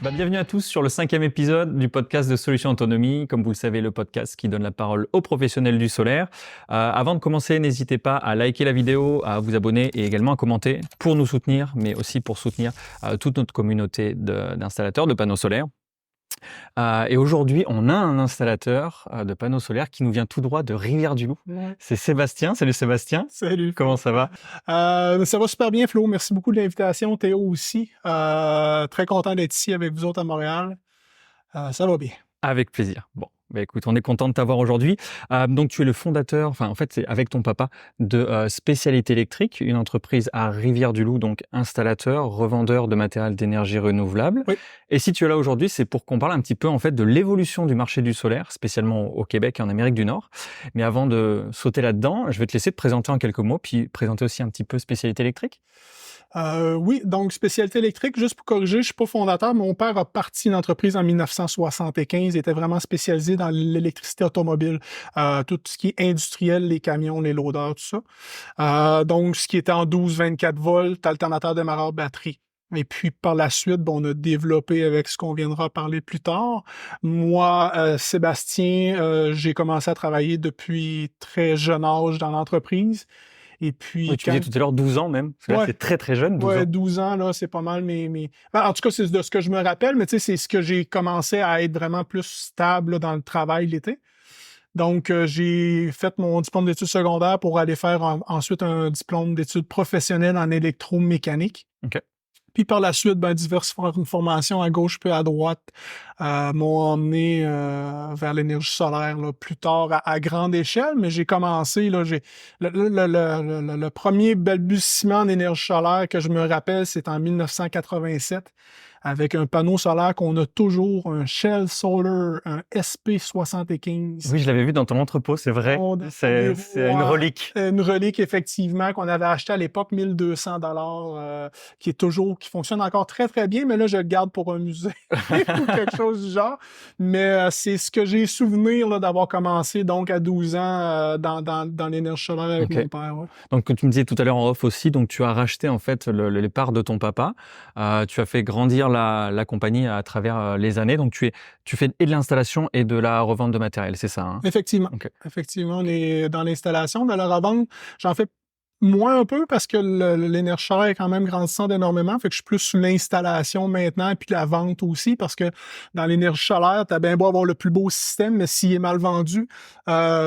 Bienvenue à tous sur le 5e épisode du podcast de Solutions Autonomie. Comme vous le savez, le podcast qui donne la parole aux professionnels du solaire. Avant de commencer, n'hésitez pas à liker la vidéo, à vous abonner et également à commenter pour nous soutenir, mais aussi pour soutenir toute notre communauté d'installateurs de panneaux solaires. Et aujourd'hui, on a un installateur de panneaux solaires qui nous vient tout droit de Rivière-du-Loup. Ouais. C'est Sébastien. Salut Sébastien. Salut. Comment ça va? Ça va super bien, Flo. Merci beaucoup de l'invitation. Théo aussi. Très content d'être ici avec vous autres à Montréal. Ça va bien. Avec plaisir. Bon, écoute, on est content de t'avoir aujourd'hui. Donc, tu es le fondateur, enfin, en fait, c'est avec ton papa, de Spécialité Électrique, une entreprise à Rivière-du-Loup, donc installateur, revendeur de matériel d'énergie renouvelable. Oui. Et si tu es là aujourd'hui, c'est pour qu'on parle un petit peu, en fait, de l'évolution du marché du solaire, spécialement au Québec et en Amérique du Nord. Mais avant de sauter là-dedans, je vais te laisser te présenter en quelques mots, puis présenter aussi un petit peu Spécialité Électrique. Oui, donc Spécialité Électrique, juste pour corriger, je suis pas fondateur. Mon père a parti une entreprise en 1975. Il était vraiment spécialisé dans l'électricité automobile, tout ce qui est industriel, les camions, les loaders, tout ça. Donc, ce qui était en 12-24 volts, alternateur démarreur batterie. Et puis, par la suite, on a développé avec ce qu'on viendra parler plus tard. Moi, Sébastien, j'ai commencé à travailler depuis très jeune âge dans l'entreprise. Et puis, Oui, tu disais tout à l'heure 12 ans même, parce que là, c'est très très jeune, 12 ans. 12 ans, là, c'est pas mal, en tout cas, c'est de ce que je me rappelle, mais tu sais, c'est ce que j'ai commencé à être vraiment plus stable là, dans le travail l'été. Donc, j'ai fait mon diplôme d'études secondaires pour aller faire ensuite un diplôme d'études professionnelles en électromécanique. OK. Puis par la suite, diverses formations à gauche puis à droite m'ont emmené vers l'énergie solaire là, plus tard à grande échelle, mais j'ai commencé, là, le premier balbutiement en énergie solaire que je me rappelle, c'est en 1987, avec un panneau solaire qu'on a toujours, un Shell Solar, un SP75. Oui, je l'avais vu dans ton entrepôt, c'est vrai. C'est une relique. Une relique, effectivement, qu'on avait acheté à l'époque, 1200 $, qui fonctionne encore très, très bien, mais là, je le garde pour un musée ou quelque chose du genre. Mais c'est ce que j'ai souvenir là, d'avoir commencé donc à 12 ans dans l'énergie solaire avec mon père. Ouais. Donc, comme tu me disais tout à l'heure en off aussi, donc tu as racheté en fait les parts de ton papa. Tu as fait grandir la compagnie à travers les années. Donc, tu fais et de l'installation et de la revente de matériel, c'est ça, hein? Effectivement. Okay. Effectivement, on est dans l'installation. Dans la revente, j'en fais moins un peu parce que l'énergie solaire est quand même grandissant énormément. Fait que je suis plus sur l'installation maintenant, puis la vente aussi, parce que dans l'énergie solaire, tu as bien beau avoir le plus beau système, mais s'il est mal vendu,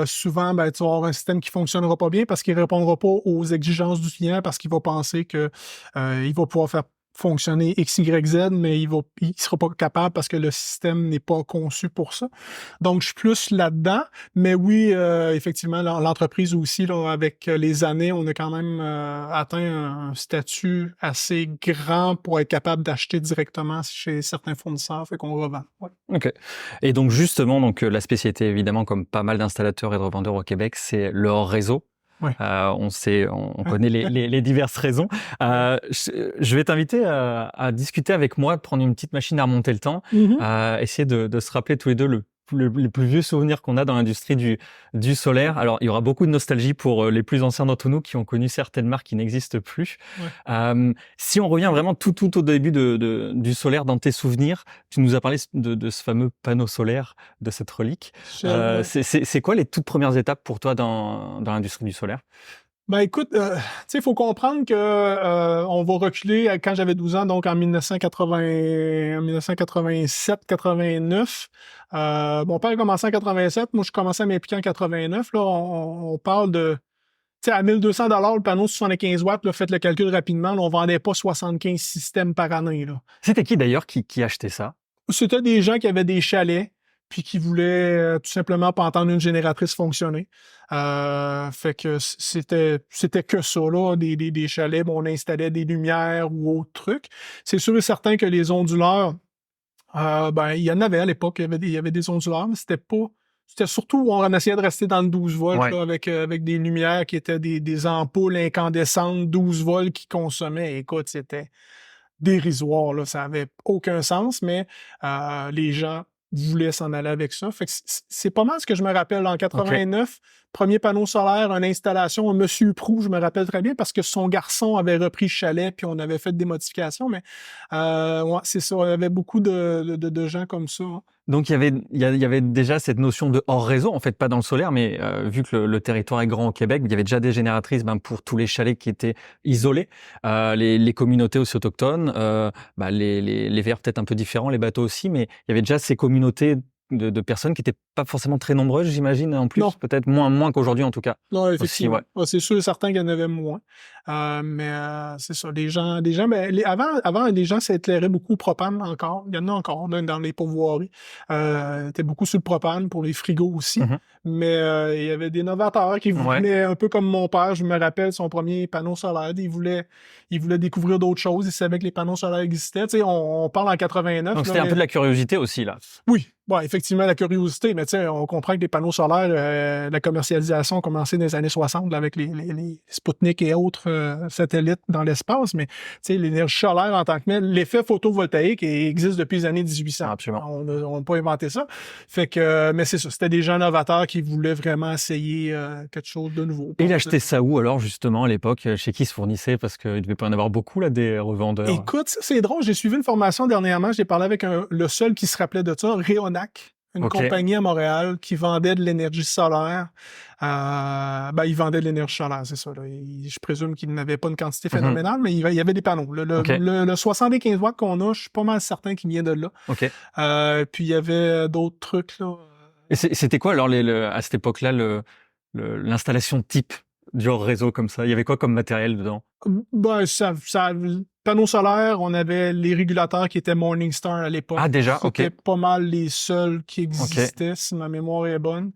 souvent, tu vas avoir un système qui fonctionnera pas bien parce qu'il répondra pas aux exigences du client, parce qu'il va penser que il va pouvoir faire fonctionner X, Y, Z, mais il sera pas capable parce que le système n'est pas conçu pour ça. Donc, je suis plus là-dedans. Mais oui, effectivement, l'entreprise aussi, là, avec les années, on a quand même atteint un statut assez grand pour être capable d'acheter directement chez certains fournisseurs, fait qu'on revend. Ouais. OK. Et donc, justement, la spécialité, évidemment, comme pas mal d'installateurs et de revendeurs au Québec, c'est le hors-réseau. Ouais. On connaît les diverses raisons. Je vais t'inviter à discuter avec moi, prendre une petite machine à remonter le temps, essayer de se rappeler tous les deux les plus vieux souvenirs qu'on a dans l'industrie du solaire. Alors, il y aura beaucoup de nostalgie pour les plus anciens d'entre nous qui ont connu certaines marques qui n'existent plus. Ouais. Si on revient vraiment tout au début du solaire dans tes souvenirs, tu nous as parlé de ce fameux panneau solaire, de cette relique. C'est quoi les toutes premières étapes pour toi dans l'industrie du solaire? Écoute, tu sais, il faut comprendre que on va reculer à quand j'avais 12 ans, donc en 1987-89. Mon père a commencé en 87, moi je commençais à m'impliquer en 89. Là, on parle de, tu sais, à 1200 $ le panneau 75 watts, là, faites le calcul rapidement, là, on vendait pas 75 systèmes par année. Là. C'était qui d'ailleurs qui achetait ça? C'était des gens qui avaient des chalets puis qui voulaient tout simplement pas entendre une génératrice fonctionner. Fait que c'était que ça, là, des chalets, on installait des lumières ou autres trucs. C'est sûr et certain que les onduleurs, il y en avait à l'époque, il y avait des onduleurs, mais c'était surtout où on essayait de rester dans le 12 volts, ouais. Là, avec des lumières qui étaient des ampoules incandescentes 12 volts qui consommaient. Écoute, c'était dérisoire, là, ça avait aucun sens, mais les gens voulait s'en aller avec ça. Fait que c'est pas mal ce que je me rappelle. En 89, premier panneau solaire, une installation, un monsieur Proux, je me rappelle très bien, parce que son garçon avait repris le chalet, puis on avait fait des modifications, mais ouais, c'est ça, il y avait beaucoup de gens comme ça. Hein. Donc il y avait déjà cette notion de hors réseau, en fait pas dans le solaire, mais vu que le territoire est grand au Québec, il y avait déjà des génératrices pour tous les chalets qui étaient isolés, les communautés aussi autochtones, les verts peut-être un peu différents, les bateaux aussi, mais il y avait déjà ces communautés de personnes qui n'étaient pas forcément très nombreuses, j'imagine, en plus, Non. peut-être moins qu'aujourd'hui en tout cas. Non, effectivement. Aussi, ouais. Ouais, c'est sûr et certain qu'il y en avait moins. Mais c'est ça. Avant, les gens s'éclairaient beaucoup au propane encore. Il y en a encore dans les pourvoiries. C'était beaucoup sur le propane pour les frigos aussi. Mm-hmm. Mais il y avait des novateurs qui voulaient, un peu comme mon père, je me rappelle son premier panneau solaire. Il voulait découvrir d'autres choses. Il savait que les panneaux solaires existaient. Tu sais, on parle en 89. Donc c'était un peu de la curiosité aussi, là. Oui. Bon, effectivement, la curiosité, mais tu sais, on comprend que les panneaux solaires, la commercialisation a commencé dans les années 60 là, avec les Sputnik et autres satellites dans l'espace, mais tu sais, l'énergie solaire en tant que telle, l'effet photovoltaïque existe depuis les années 1800. Absolument. On n'a pas inventé ça. Fait que, mais c'est ça, c'était des gens novateurs qui voulaient vraiment essayer quelque chose de nouveau. Et il achetait ça où alors, justement, à l'époque? Chez qui se fournissait? Parce qu'il devait pas y en avoir beaucoup, là, des revendeurs. Écoute, c'est drôle, j'ai suivi une formation dernièrement, j'ai parlé avec le seul qui se rappelait de ça, Réonac. Une compagnie à Montréal qui vendait de l'énergie solaire. Il vendait de l'énergie solaire, c'est ça. Là. Je présume qu'il n'avait pas une quantité phénoménale, mais il y avait des panneaux. Le 75 watts qu'on a, je suis pas mal certain qu'il vient de là. Puis il y avait d'autres trucs. Là. Et c'était quoi alors à cette époque-là l'installation type du hors réseau comme ça? Il y avait quoi comme matériel dedans? Panneaux solaires, on avait les régulateurs qui étaient Morningstar à l'époque. Ah, déjà, C'était pas mal les seuls qui existaient, si ma mémoire est bonne.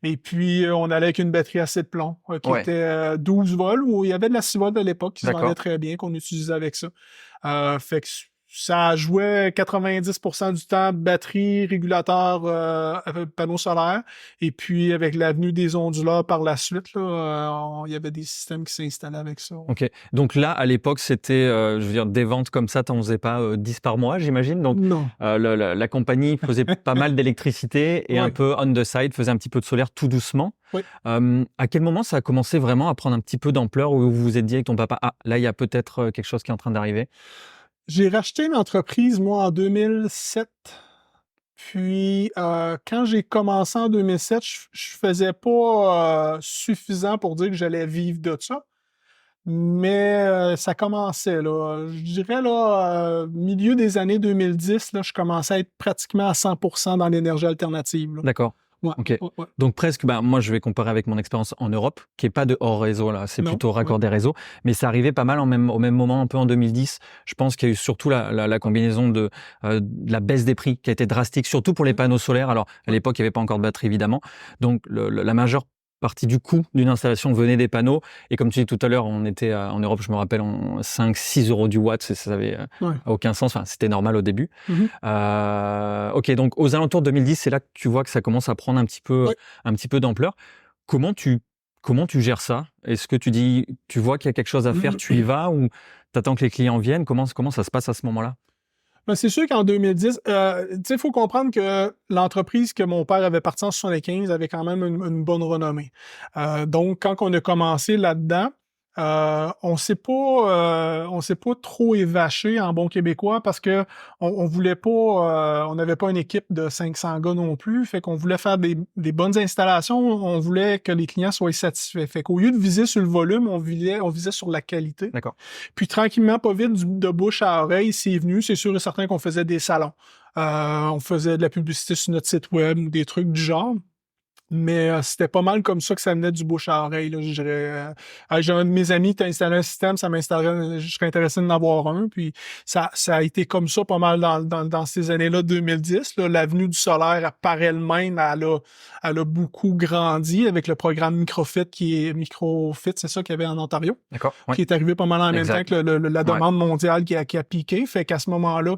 Et puis, on allait avec une batterie à 7 plombs, qui était 12 volts, où il y avait de la 6 volts à l'époque qui se vendait très bien, qu'on utilisait avec ça. Fait que ça jouait 90% du temps batterie, régulateur, panneau solaire. Et puis, avec l'avenue des onduleurs par la suite, là, il y avait des systèmes qui s'installaient avec ça. OK. Donc là, à l'époque, c'était, je veux dire, des ventes comme ça, t'en faisais pas 10 par mois, j'imagine? Donc, non. La compagnie faisait pas mal d'électricité et un peu on the side, faisait un petit peu de solaire tout doucement. Oui. À quel moment ça a commencé vraiment à prendre un petit peu d'ampleur, où vous vous êtes dit avec ton papa, ah, là, il y a peut-être quelque chose qui est en train d'arriver? J'ai racheté une entreprise, moi, en 2007. Puis, quand j'ai commencé en 2007, je faisais pas suffisant pour dire que j'allais vivre de ça. Mais ça commençait, là. Je dirais, là, milieu des années 2010, là, je commençais à être pratiquement à 100% dans l'énergie alternative. Là. D'accord. Ouais, OK. ouais. Donc presque, moi je vais comparer avec mon expérience en Europe, qui est pas de hors réseau là, c'est plutôt raccordé réseau, mais ça arrivait pas mal au même moment, un peu en 2010. Je pense qu'il y a eu surtout la combinaison de la baisse des prix qui a été drastique, surtout pour les panneaux solaires. Alors à l'époque il n'y avait pas encore de batterie évidemment, donc la majeure partie du coût d'une installation venait des panneaux. Et comme tu dis tout à l'heure, on était en Europe, je me rappelle, en 5-6 euros du watt, ça avait aucun sens. Enfin, c'était normal au début. OK, donc aux alentours de 2010, c'est là que tu vois que ça commence à prendre un petit peu d'ampleur. Comment tu gères ça? Est-ce que tu vois qu'il y a quelque chose à faire, tu y vas, ou t'attends que les clients viennent? Comment ça se passe à ce moment-là? Ben, c'est sûr qu'en 2010, il faut comprendre que l'entreprise que mon père avait partie en 75 avait quand même une bonne renommée. Donc, quand on a commencé là-dedans, on s'est pas trop évaché en bon québécois parce que on voulait pas, on n'avait pas une équipe de 500 gars non plus, fait qu'on voulait faire des bonnes installations, on voulait que les clients soient satisfaits. Fait qu'au lieu de viser sur le volume, on visait sur la qualité. D'accord. Puis tranquillement, pas vite, de bouche à oreille, c'est venu. C'est sûr et certain qu'on faisait des salons. On faisait de la publicité sur notre site web, des trucs du genre. Mais c'était pas mal comme ça que ça venait du bouche à oreille, là, je dirais. J'ai un de mes amis qui a installé un système, je serais intéressé d'en avoir un. Puis ça a été comme ça pas mal dans ces années-là, 2010. Là, l'avenue du solaire, par elle-même, elle a beaucoup grandi avec le programme Microfit, c'est ça qu'il y avait en Ontario. D'accord. Qui est arrivé pas mal en même temps que la demande mondiale qui a piqué. Fait qu'à ce moment-là,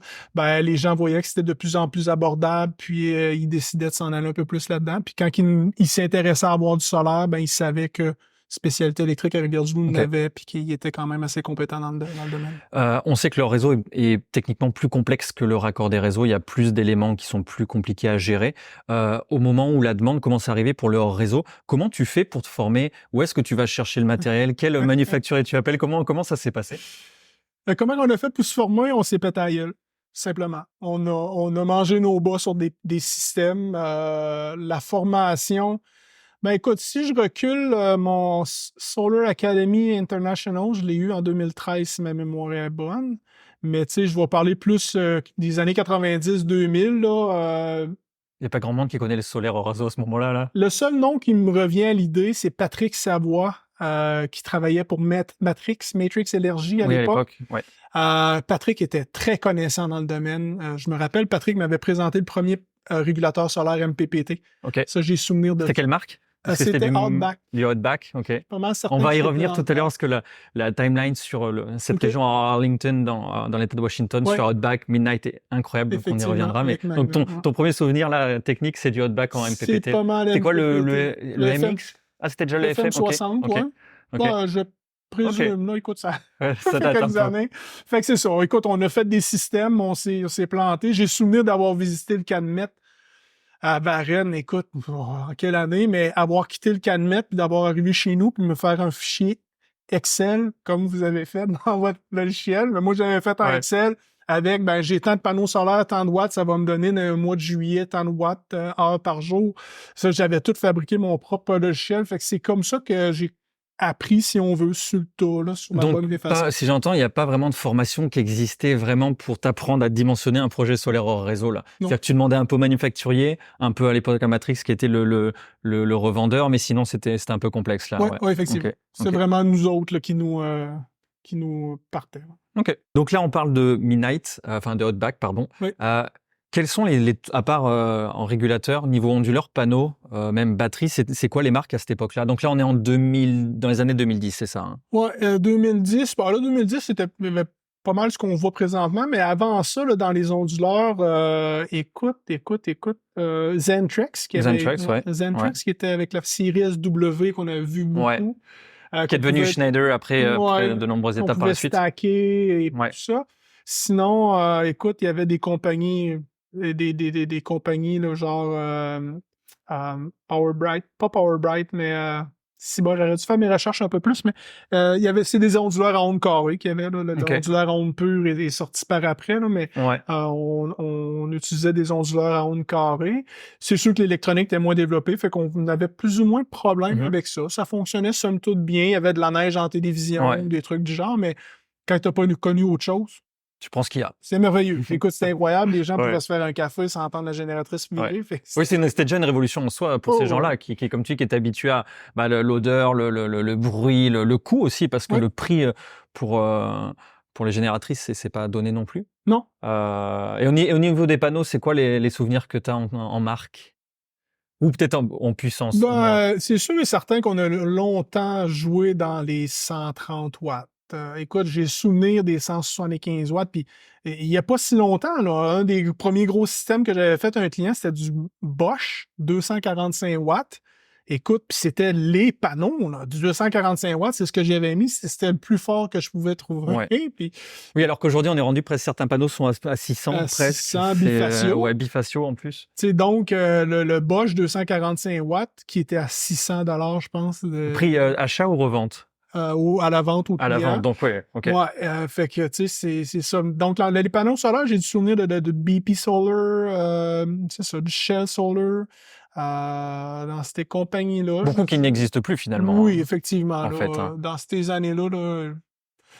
les gens voyaient que c'était de plus en plus abordable, puis ils décidaient de s'en aller un peu plus là-dedans. Puis quand ils s'intéressaient à avoir du solaire, ils savaient que spécialité électrique à Rivière-du-Loup Ok. n'avait, puis qui était quand même assez compétent dans le domaine. On sait que leur réseau est techniquement plus complexe que le raccord des réseaux. Il y a plus d'éléments qui sont plus compliqués à gérer. Au moment où la demande commence à arriver pour leur réseau, comment tu fais pour te former? Où est-ce que tu vas chercher le matériel? Quel manufacturier tu appelles? Comment ça s'est passé? Comment on a fait pour se former? On s'est pété à la gueule, simplement. On a mangé nos bas sur des systèmes. La formation, ben écoute, si je recule, mon Solar Academy International, je l'ai eu en 2013, si ma mémoire est bonne. Mais tu sais, je vais parler plus des années 90-2000, là. Il n'y a pas grand monde qui connaît le solaire au réseau à ce moment-là, là. Le seul nom qui me revient à l'idée, c'est Patrick Savoie, qui travaillait pour Matrix Energy à Oui, à l'époque. l'époque, ouais. Patrick était très connaissant dans le domaine. Je me rappelle, Patrick m'avait présenté le premier régulateur solaire MPPT. Ok. Ça, j'ai souvenir de C'était quelle marque? Est-ce que c'était Outback. Du Outback, ok. Pas mal certain On va que y c'était revenir tout à l'heure parce que la timeline sur cette Ok. région à Arlington dans l'État de Washington Ouais. sur Outback Midnight est incroyable, donc on y Effectivement, reviendra. Mais avec donc Magnum, ouais. ton premier souvenir là technique, c'est du Outback en C'est MPPT. pas mal C'est quoi le FM. MX? Ah, c'était déjà le FM. FM 60, ok. ouais. Ok. Bah, je présume, là, écoute, ça Ouais, ça fait date un quelques peu. années. Fait que c'est ça. Écoute, on a fait des systèmes, on s'est planté. J'ai souvenir d'avoir visité le Canmet à Varennes, écoute, en quelle année, mais avoir quitté le Canmet, puis d'avoir arrivé chez nous, puis me faire un fichier Excel, comme vous avez fait dans votre logiciel. Mais moi, j'avais fait en Ouais. Excel avec, ben, j'ai tant de panneaux solaires, tant de watts, ça va me donner dans un mois de juillet, tant de watts, heures par jour. Ça, j'avais tout fabriqué mon propre logiciel. Fait que c'est comme ça que j'ai appris, si on veut, sur le tas, là, sur ma bonne Donc, façon. si j'entends, il n'y a pas vraiment de formation qui existait vraiment pour t'apprendre à dimensionner un projet solaire hors réseau, là. Non. C'est-à-dire que tu demandais un peu au manufacturier, un peu à l'époque à Matrix qui était le revendeur, mais sinon c'était un peu complexe, là. Ouais, Ouais. ouais, effectivement. Ok, C'est ok. vraiment nous autres là, qui nous partaient. Ok. Donc là, on parle de Midnight, enfin de Outback, pardon. Oui. Quels sont à part en régulateur, niveau onduleur, panneau, même batterie, c'est quoi les marques à cette époque-là? Donc là, on est dans les années 2010, c'est ça, hein? Ouais, 2010, bon là, 2010, c'était pas mal ce qu'on voit présentement, mais avant ça, là, dans les onduleurs, écoute, Xantrex, Xantrex, ouais. Xantrex qui était avec la série SW qu'on a vu beaucoup. Ouais. Qui est devenu Schneider après de nombreuses on étapes par pouvait la suite. stacker et Ouais. tout ça. Sinon, écoute, il y avait des compagnies, des compagnies là, genre PowerBright, pas PowerBright, mais si bon, j'aurais dû faire mes recherches un peu plus, mais c'est des onduleurs à ondes carrées qu'il y avait, là, Ok. l'onduleur à ondes pures est sorti par après, là, mais Ouais. on utilisait des onduleurs à ondes carrées. C'est sûr que l'électronique était moins développée, fait qu'on avait plus ou moins de problèmes Mhm. avec ça. Ça fonctionnait somme toute bien, il y avait de la neige en télévision, Ouais. des trucs du genre, mais quand t'as pas connu autre chose, Tu penses qu'il y a? c'est merveilleux. Écoute, c'était incroyable. Les gens Ouais. pouvaient se faire un café sans entendre la génératrice virer. Ouais. Fait que Oui, c'était déjà une révolution en soi pour Oh, ces ouais. gens-là, qui comme tu dis, qui étaient habitués à l'odeur, le bruit, le coût aussi, parce que Ouais. le prix pour les génératrices, c'est pas donné non plus. Non. Et au niveau des panneaux, c'est quoi les souvenirs que tu as en marque? Ou peut-être en puissance? au moins. C'est sûr et certain qu'on a longtemps joué dans les 130 watts. Écoute, j'ai souvenir des 175 watts. Puis il n'y a pas si longtemps, là, un des premiers gros systèmes que j'avais fait à un client, c'était du Bosch 245 watts. Écoute, puis c'était les panneaux, là, du 245 watts, c'est ce que j'avais mis, c'était le plus fort que je pouvais trouver. Ouais. Puis, Oui, alors qu'aujourd'hui, on est rendu presque, certains panneaux sont à 600 À presque. 600 C'est, bifaciaux. ouais, bifaciaux en plus. tu sais, donc, le Bosch 245 watts, qui était à 600 $, je pense, Prix achat ou revente? à la vente au À la client. vente, donc ouais, ok. Ouais, fait que, tu sais, c'est ça. Donc, les panneaux solaires, j'ai du souvenir de BP Solar, c'est ça, du Shell Solar, dans ces compagnies-là. Beaucoup qui n'existent plus finalement. Oui, hein. effectivement. en là, fait, hein. Dans ces années-là, là,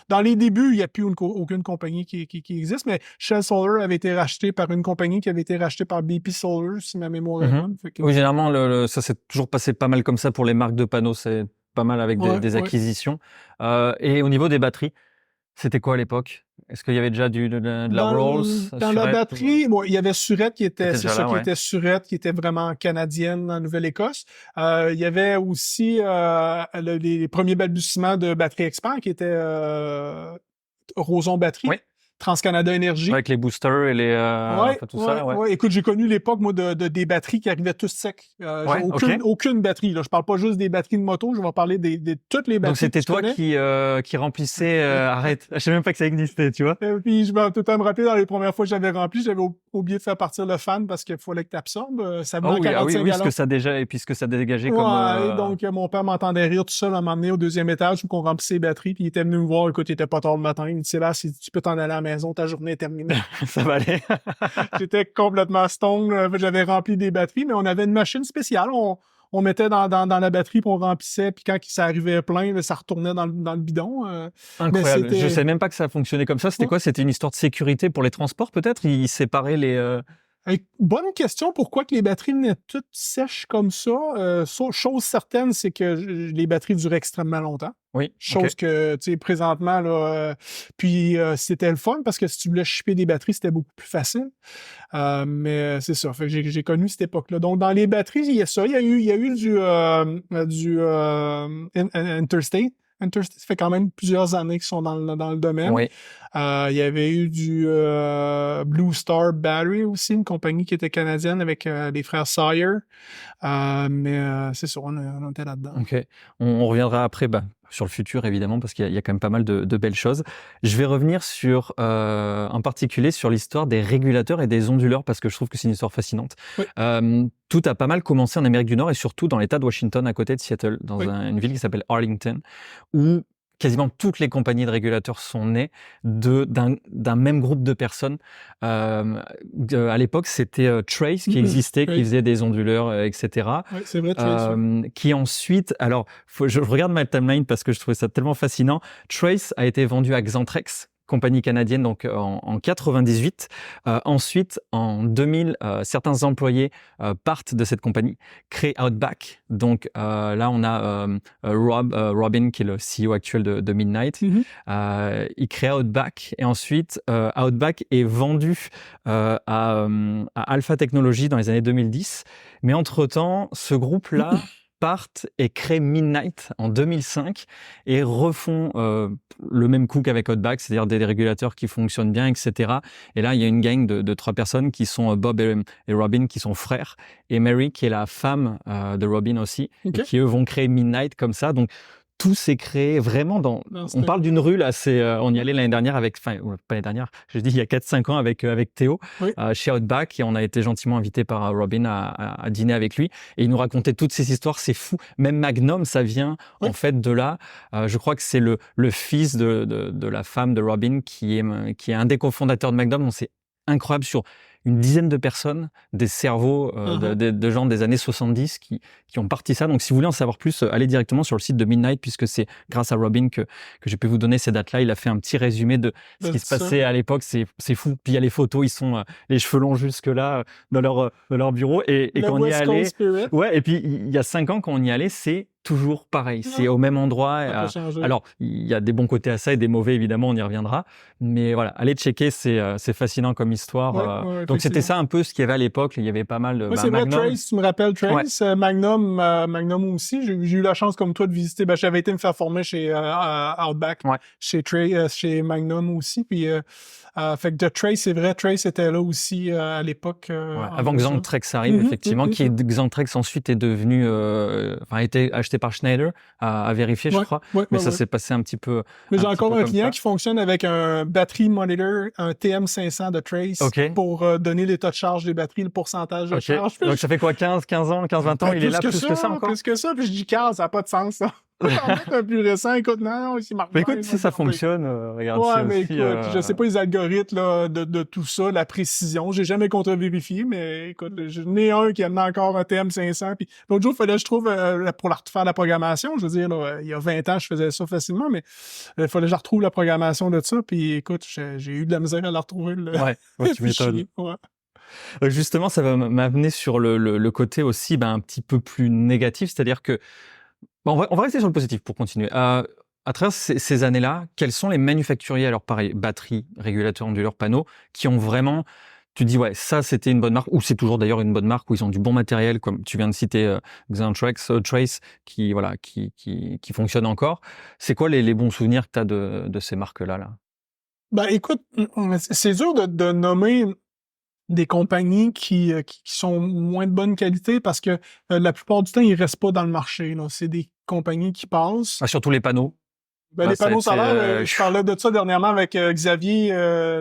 dans les débuts, il n'y a plus aucune compagnie qui existe, mais Shell Solar avait été racheté par une compagnie qui avait été rachetée par BP Solar, si ma mémoire est Mhm. bonne. Fait que- Oui, généralement, ça s'est toujours passé pas mal comme ça pour les marques de panneaux. C'est pas mal avec Ouais, des ouais. acquisitions. Et au niveau des batteries, c'était quoi à l'époque? Est-ce qu'il y avait déjà de la Rolls? Dans la Surette, batterie, bon, il y avait Surette qui était, Était c'est déjà ça là, qui ouais. était Surette, qui était vraiment canadienne en Nouvelle-Écosse. Il y avait aussi les premiers balbutiements de Batterie Expert qui était Roson Batterie. Oui. TransCanada Énergie. Avec les boosters et les, enfin, tout ça, ouais. Ouais. Écoute, j'ai connu l'époque, moi, des batteries qui arrivaient tous secs. Ouais, j'ai aucune batterie, là. Je parle pas juste des batteries de moto, je vais parler de toutes les batteries. Donc, c'était toi qui remplissais, arrête. Je sais même pas que ça existait, tu vois. Et puis, je vais tout le temps me rappeler, dans les premières fois que j'avais rempli, j'avais oublié de faire partir le fan parce qu'il fallait que tu absorbes. Ça venait en 45 oui, gallons. et puis ce que ça dégageait Ouais, comme. donc mon père m'entendait rire tout seul à m'emmener au deuxième étage où qu'on remplissait les batteries, puis il était venu me voir, écoute, il était pas tard le matin, il me dit Sébastien, si tu peux t'en aller à la maison, ta journée est terminée. Ça va aller. J'étais complètement stone, j'avais rempli des batteries, mais on avait une machine spéciale, on mettait dans la batterie, puis on remplissait, puis quand ça arrivait plein, là, ça retournait dans le bidon. Incroyable. Je savais même pas que ça fonctionnait comme ça. C'était quoi? C'était une histoire de sécurité pour les transports, peut-être? Ils séparaient les. Bonne question, pourquoi que les batteries venaient toutes sèches comme ça? Chose certaine, c'est que les batteries duraient extrêmement longtemps. Oui. Chose que, tu sais, présentement, là, puis c'était le fun parce que si tu voulais shipper des batteries, c'était beaucoup plus facile. Mais c'est ça. Fait que j'ai connu cette époque-là. Donc, dans les batteries, il y a ça. Il y a eu du Interstate. Interstate, ça fait quand même plusieurs années qu'ils sont dans le domaine. Oui. Il y avait eu du Blue Star Battery aussi, une compagnie qui était canadienne avec les frères Sawyer. Mais c'est ça, on était là-dedans. OK. On reviendra après, sur le futur, évidemment, parce qu'il y a quand même pas mal de belles choses. Je vais revenir sur, en particulier sur l'histoire des régulateurs et des onduleurs, parce que je trouve que c'est une histoire fascinante. Oui. Tout a pas mal commencé en Amérique du Nord et surtout dans l'État de Washington, à côté de Seattle, dans une ville qui s'appelle Arlington, où quasiment toutes les compagnies de régulateurs sont nées d'un même groupe de personnes. À l'époque, c'était Trace qui existait, qui faisait des onduleurs, etc. Oui, c'est vrai, Trace. Qui ensuite, alors, je regarde ma timeline parce que je trouvais ça tellement fascinant. Trace a été vendu à Xantrex, compagnie canadienne, donc en 98. Ensuite, en 2000, certains employés partent de cette compagnie, créent Outback. Donc là, on a Robin, qui est le CEO actuel de Midnight. Il crée Outback et ensuite, Outback est vendu à Alpha Technologies dans les années 2010. Mais entre-temps, ce groupe-là partent et créent Midnight en 2005 et refont le même coup qu'avec Outback, c'est-à-dire des régulateurs qui fonctionnent bien, etc. Et là, il y a une gang de 3 personnes qui sont Bob et Robin, qui sont frères, et Mary, qui est la femme de Robin aussi, et qui, eux, vont créer Midnight comme ça. Donc, tout s'est créé vraiment on parle d'une rue, là, on y allait l'année dernière pas l'année dernière, j'ai dit il y a 4-5 ans avec Théo, chez Outback, et on a été gentiment invité par Robin à dîner avec lui, et il nous racontait toutes ces histoires, c'est fou. Même Magnum, ça vient en fait de là. Je crois que c'est le fils de la femme de Robin qui est un des cofondateurs de Magnum. Donc c'est incroyable, sur une dizaine de personnes, des cerveaux de gens des années 70 qui ont parti ça. Donc, si vous voulez en savoir plus, allez directement sur le site de Midnight, puisque c'est grâce à Robin que j'ai pu vous donner ces dates-là. Il a fait un petit résumé de ce qui se passait à l'époque. C'est fou. Puis il y a les photos, ils sont les cheveux longs jusque-là dans leur bureau. Et quand on y allait... Ouais, et puis il y a 5 ans, quand on y allait, c'est toujours pareil. C'est au même endroit. Alors, il y a des bons côtés à ça et des mauvais, évidemment, on y reviendra. Mais voilà, allez checker, c'est fascinant comme histoire. Donc, c'était ça un peu ce qu'il y avait à l'époque. Il y avait pas mal de... c'est vrai, Trace, tu me rappelles Trace. Magnum aussi. J'ai eu la chance, comme toi, de visiter. J'avais été me faire former chez Outback, chez Magnum aussi. Puis, fait que de Trace, c'est vrai, Trace était là aussi à l'époque. Avant que Xantrex arrive, effectivement, qui Xantrex ensuite est devenu... a été acheté par Schneider, à vérifier, je crois. Mais ça s'est passé un petit peu... Mais j'ai encore un client qui fonctionne avec un battery monitor, un TM500 de Trace, pour donner l'état de charge des batteries, le pourcentage de charge. Donc ça fait quoi, 15 ans, 20 ans, il est là plus que ça encore? Plus que ça, puis je dis 15, ça n'a pas de sens, ça. Un plus récent, écoute, non, il marche pas. Écoute, si ça fonctionne, regarde, c'est mais aussi... écoute, je sais pas les algorithmes là, de tout ça, la précision, j'ai jamais contre-vérifié, mais écoute, j'en ai un qui amène encore un TM500, puis l'autre jour, il fallait que je trouve, pour faire la programmation, je veux dire, là, il y a 20 ans, je faisais ça facilement, mais il fallait que je retrouve la programmation de ça, puis écoute, j'ai eu de la misère à la retrouver. Tu m'étonnes. Donc justement, ça va m'amener sur le côté aussi un petit peu plus négatif, c'est-à-dire que on va rester sur le positif pour continuer. À travers ces années-là, quels sont les manufacturiers, alors pareil, batteries, régulateurs, onduleurs, panneaux, qui ont vraiment, tu dis ça c'était une bonne marque, ou c'est toujours d'ailleurs une bonne marque, où ils ont du bon matériel, comme tu viens de citer Xantrex, Trace, qui fonctionne encore. C'est quoi les bons souvenirs que tu as de ces marques-là là? Ben, écoute, c'est dur de nommer des compagnies qui sont moins de bonne qualité parce que la plupart du temps, ils restent pas dans le marché, là. C'est des compagnies qui passent. Ah, surtout les panneaux. Ben, Là, les panneaux c'est, solaires, je parlais de ça dernièrement avec Xavier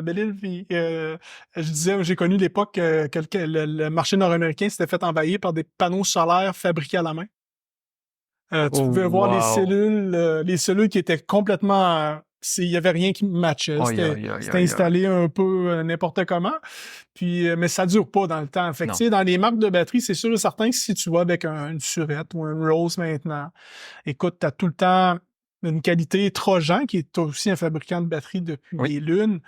Bellil, puis je disais, j'ai connu l'époque que le marché nord-américain s'était fait envahir par des panneaux solaires fabriqués à la main. Tu oh, pouvais voir waouh. les cellules qui étaient complètement... il y avait rien qui matchait. Aïe, aïe, aïe, C'était aïe, aïe. installé un peu n'importe comment. Puis, mais ça dure pas dans le temps. Fait que, tu Non. sais, dans les marques de batterie, c'est sûr et certain que si tu vas avec une Surette ou un Rose maintenant, écoute, tu as tout le temps une qualité Trojan, qui est aussi un fabricant de batterie depuis Oui. des lunes.